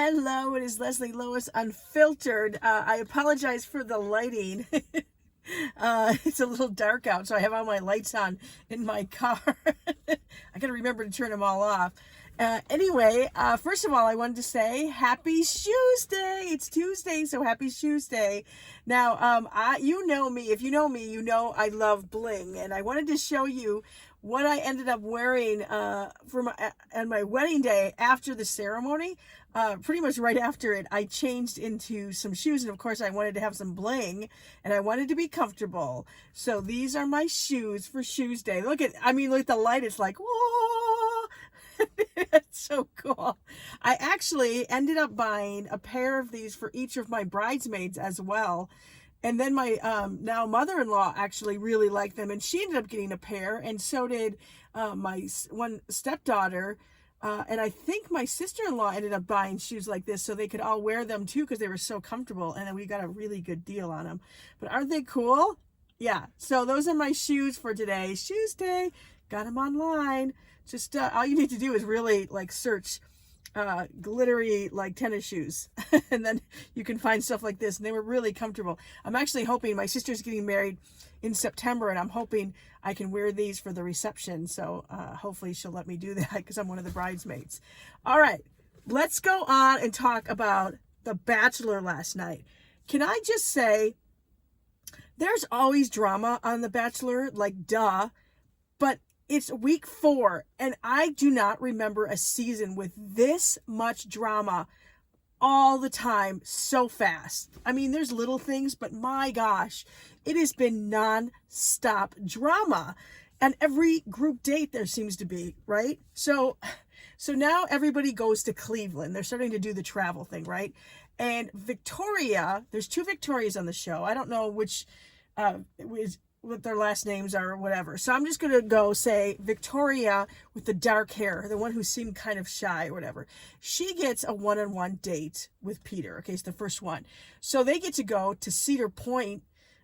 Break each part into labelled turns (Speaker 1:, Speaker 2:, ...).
Speaker 1: Hello, it is Leslie Lois Unfiltered. I apologize for the lighting. It's a little dark out, so I have all my lights on in my car. I gotta remember to turn them all off. Anyway, first of all, I wanted to say happy Shoesday. It's Tuesday, so happy Shoesday. Now, you know me. If you know me, you know I love bling, and I wanted to show you what I ended up wearing on my wedding day after the ceremony. Pretty much right after it, I changed into some shoes, and of course I wanted to have some bling, and I wanted to be comfortable. So these are my shoes for Shoesday. Look at the light. It's like, whoa! It's so cool. I actually ended up buying a pair of these for each of my bridesmaids as well. And then my now mother-in-law actually really liked them, and she ended up getting a pair, and so did my one stepdaughter. And I think my sister-in-law ended up buying shoes like this so they could all wear them too because they were so comfortable, and then we got a really good deal on them. But aren't they cool? Yeah, so those are my shoes for today. Shoesday. Got them online. Just all you need to do is really like search glittery like tennis shoes and then you can find stuff like this, and they were really comfortable. I'm actually hoping, my sister's getting married in September, and I'm hoping I can wear these for the reception, so hopefully she'll let me do that because I'm one of the bridesmaids. All right, let's go on and talk about the Bachelor last night. Can I just say, there's always drama on the Bachelor, like duh, but it's week 4, and I do not remember a season with this much drama all the time so fast. I mean, there's little things, but my gosh, it has been non-stop drama. And every group date there seems to be, right? So now everybody goes to Cleveland. They're starting to do the travel thing, right? And Victoria, there's 2 Victorias on the show. I don't know which what their last names are or whatever. So I'm just going to go say Victoria with the dark hair, the one who seemed kind of shy or whatever. She gets a one-on-one date with Peter. Okay, it's the first one. So they get to go to Cedar Point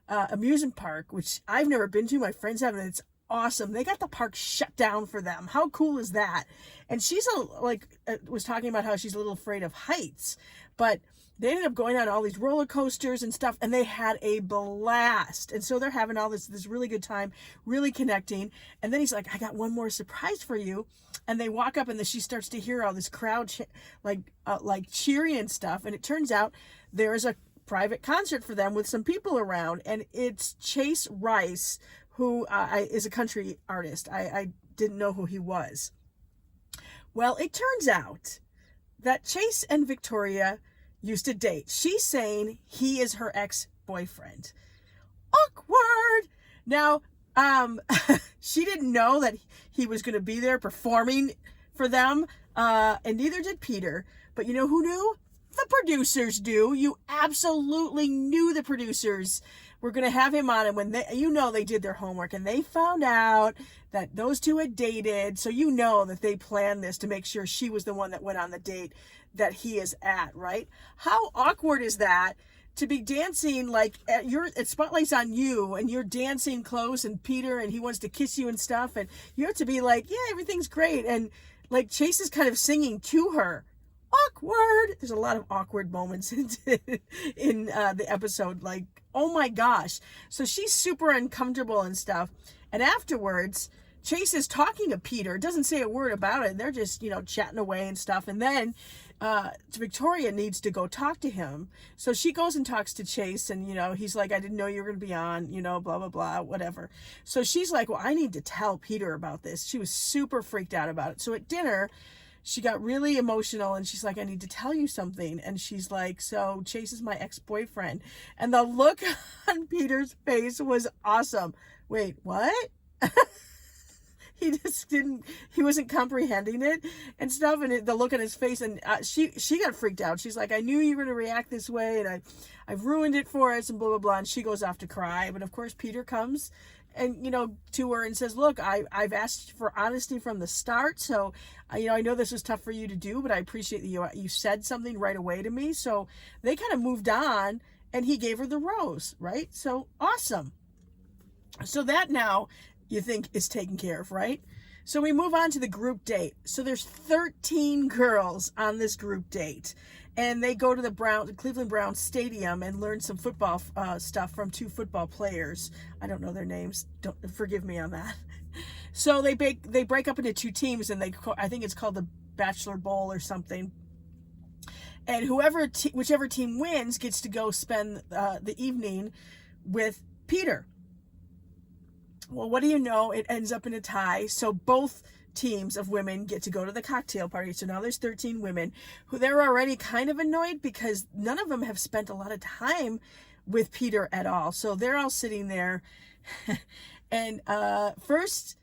Speaker 1: amusement park, which I've never been to. My friends have, and it's awesome. They got the park shut down for them. How cool is that? And she's was talking about how she's a little afraid of heights, but they ended up going on all these roller coasters and stuff, and they had a blast. And so they're having all this really good time, really connecting. And then he's like, I got one more surprise for you. And they walk up, and then she starts to hear all this crowd like cheering and stuff. And it turns out there's a private concert for them with some people around, and it's Chase Rice, who is a country artist. I didn't know who he was. Well, it turns out that Chase and Victoria used to date. She's saying he is her ex-boyfriend. Awkward. Now, she didn't know that he was going to be there performing for them, and neither did Peter. But you know who knew? The producers do. You absolutely knew the producers were going to have him on, and when they did their homework, and they found out that those 2 had dated, so you know that they planned this to make sure she was the one that went on the date that he is at, right? How awkward is that, to be dancing like spotlight's on you, and you're dancing close, and Peter, and he wants to kiss you and stuff, and you have to be like, yeah, everything's great, and like Chase is kind of singing to her. Awkward. There's a lot of awkward moments in the episode. Like, oh my gosh. So she's super uncomfortable and stuff. And afterwards, Chase is talking to Peter, doesn't say a word about it. They're just, chatting away and stuff. And then Victoria needs to go talk to him. So she goes and talks to Chase, and, he's like, I didn't know you were going to be on, blah, blah, blah, whatever. So she's like, well, I need to tell Peter about this. She was super freaked out about it. So at dinner, she got really emotional, and she's like, I need to tell you something. And she's like, so Chase is my ex-boyfriend. And the look on Peter's face was awesome. Wait, what? He wasn't comprehending it and stuff, and the look on his face, and she got freaked out. She's like, I knew you were going to react this way, and I've ruined it for us, and blah, blah, blah. And she goes off to cry. But of course, Peter comes and, to her and says, look, I've asked for honesty from the start. So, I know this was tough for you to do, but I appreciate that you said something right away to me. So they kind of moved on, and he gave her the rose, right? So awesome. So that now you think is taken care of, right? So we move on to the group date. So there's 13 girls on this group date, and they go to the Cleveland Browns Stadium and learn some football stuff from 2 football players. I don't know their names. Don't forgive me on that. So they break up into 2 teams, and I think it's called the Bachelor Ball or something. And whichever team wins gets to go spend the evening with Peter. Well, what do you know? It ends up in a tie. So both teams of women get to go to the cocktail party. So now there's 13 women who they're already kind of annoyed because none of them have spent a lot of time with Peter at all. So they're all sitting there. And first,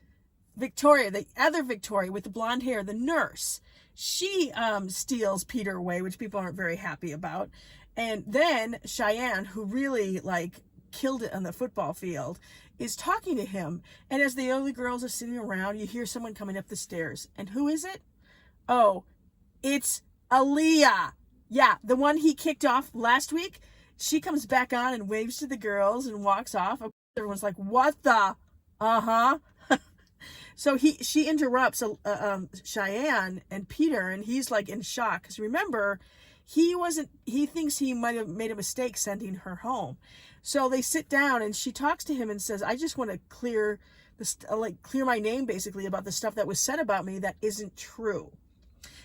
Speaker 1: Victoria, the other Victoria with the blonde hair, the nurse, she steals Peter away, which people aren't very happy about. And then Cheyenne, who really killed it on the football field, is talking to him. And as the other girls are sitting around, you hear someone coming up the stairs. And who is it? Oh, it's Aaliyah. Yeah, the one he kicked off last week. She comes back on and waves to the girls and walks off. Everyone's like, what the? Uh-huh. So she interrupts Cheyenne and Peter, and he's in shock. Because remember, he thinks he might have made a mistake sending her home. So they sit down, and she talks to him and says, I just want to clear my name, basically, about the stuff that was said about me that isn't true.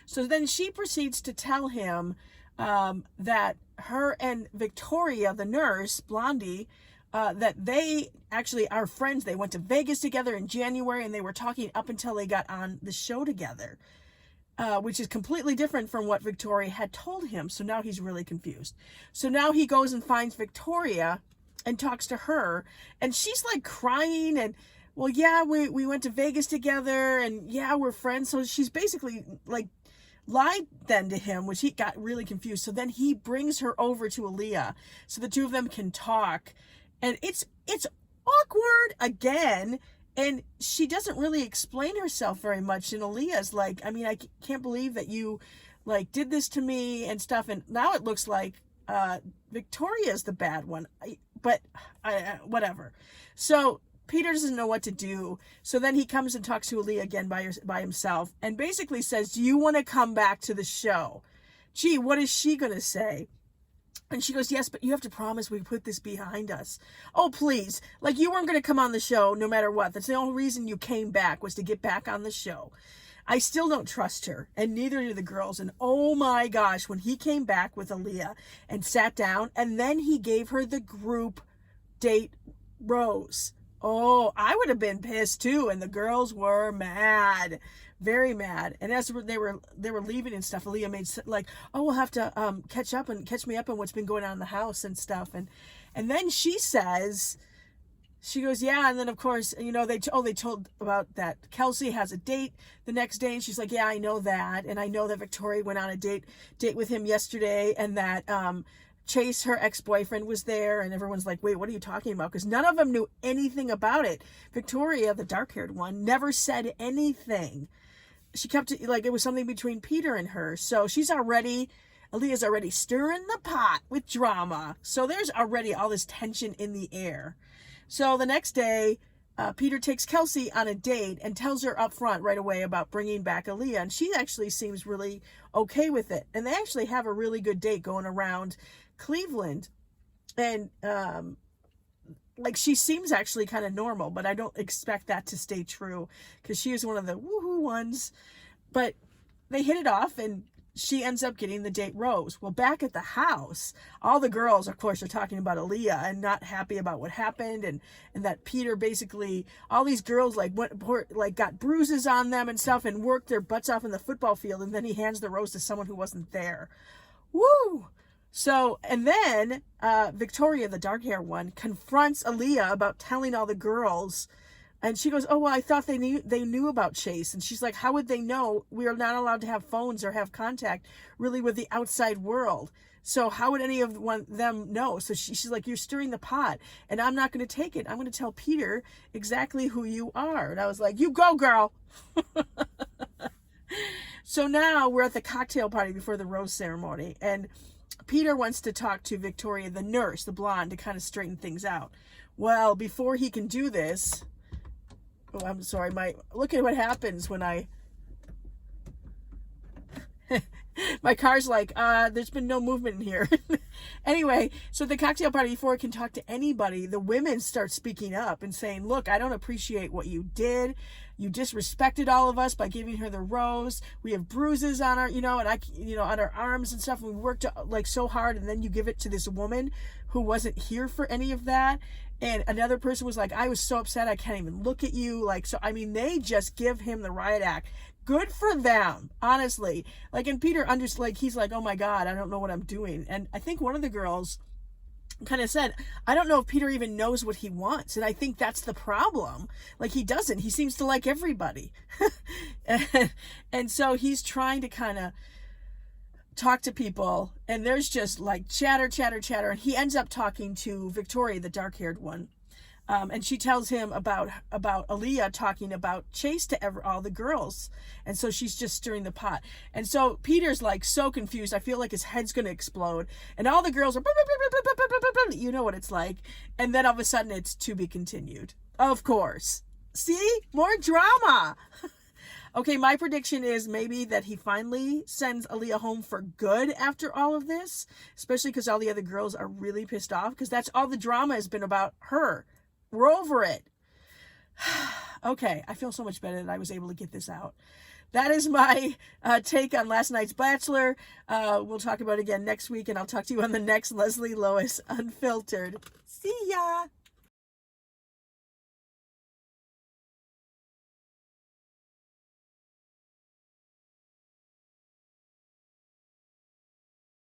Speaker 1: So then she proceeds to tell him that her and Victoria, the nurse, Blondie, that they actually are friends. They went to Vegas together in January, and they were talking up until they got on the show together, which is completely different from what Victoria had told him. So now he's really confused. So now he goes and finds Victoria and talks to her, and she's crying and, well, yeah, we went to Vegas together, and yeah, we're friends. So she's basically lied then to him, which he got really confused. So then he brings her over to Aaliyah so the two of them can talk. And it's awkward again, and she doesn't really explain herself very much. And Aaliyah's I can't believe that you did this to me and stuff. And now it looks like Victoria's the bad one, but whatever. So Peter doesn't know what to do. So then he comes and talks to Aaliyah again by himself, and basically says, do you want to come back to the show? Gee, what is she going to say? And she goes, yes, but you have to promise we put this behind us. Oh, please. You weren't going to come on the show no matter what. That's the only reason you came back, was to get back on the show. I still don't trust her, and neither do the girls. And oh my gosh, when he came back with Aaliyah and sat down, and then he gave her the group date rose. Oh, I would have been pissed too. And the girls were mad. Very mad. And as they were leaving and stuff, Aaliyah made oh, we'll have to catch me up on what's been going on in the house and stuff. And then she goes, yeah. And then of course, they told about that Kelsey has a date the next day, and she's like, yeah, I know that, and I know that Victoria went on a date with him yesterday, and that Chase, her ex-boyfriend, was there. And everyone's like, wait, what are you talking about? Because none of them knew anything about it. Victoria, the dark-haired one, never said anything. She kept it it was something between Peter and her. So Aaliyah's already stirring the pot with drama. So there's already all this tension in the air. So the next day, Peter takes Kelsey on a date and tells her up front right away about bringing back Aaliyah. And she actually seems really okay with it. And they actually have a really good date going around Cleveland. And she seems actually kind of normal, but I don't expect that to stay true, because she is one of the woohoo ones. But they hit it off, and she ends up getting the date rose. Well, back at the house, all the girls, of course, are talking about Aaliyah and not happy about what happened, and that Peter basically, all these girls got bruises on them and stuff, and worked their butts off in the football field, and then he hands the rose to someone who wasn't there. Woo! So, and then Victoria, the dark hair one, confronts Aaliyah about telling all the girls, and she goes, oh, well, I thought they knew about Chase. And she's like, how would they know? We are not allowed to have phones or have contact really with the outside world. So how would any of them know? So she's like, you're stirring the pot, and I'm not going to take it. I'm going to tell Peter exactly who you are. And I was like, you go, girl. So now we're at the cocktail party before the rose ceremony, and Peter wants to talk to Victoria, the nurse, the blonde, to kind of straighten things out. Well, before he can do this, Oh, I'm sorry. Look at what happens when I... My car's like, there's been no movement in here. Anyway, so the cocktail party, before it can talk to anybody, the women start speaking up and saying, look, I don't appreciate what you did. You disrespected all of us by giving her the rose. We have bruises on our, and on our arms and stuff. We worked like so hard, and then you give it to this woman who wasn't here for any of that. And another person was like, I was so upset I can't even look at you. Like, so, I mean, they just give him the riot act. Good for them, honestly. Like, and Peter he's like, oh my God, I don't know what I'm doing. And I think one of the girls kind of said, I don't know if Peter even knows what he wants. And I think that's the problem. Like, he doesn't. He seems to like everybody. and so he's trying to kind of talk to people, and there's just like chatter. And he ends up talking to Victoria, the dark-haired one. And she tells him about Aaliyah talking about Chase to all the girls. And so she's just stirring the pot. And so Peter's like so confused. I feel like his head's going to explode. And all the girls are, you know what it's like. And then all of a sudden it's to be continued. Of course. See? More drama. Okay, my prediction is maybe that he finally sends Aaliyah home for good after all of this. Especially because all the other girls are really pissed off. Because that's all the drama has been about her. We're over it. Okay, I feel so much better that I was able to get this out. That is my take on last night's Bachelor. We'll talk about it again next week, and I'll talk to you on the next Leslie Lois Unfiltered. See ya!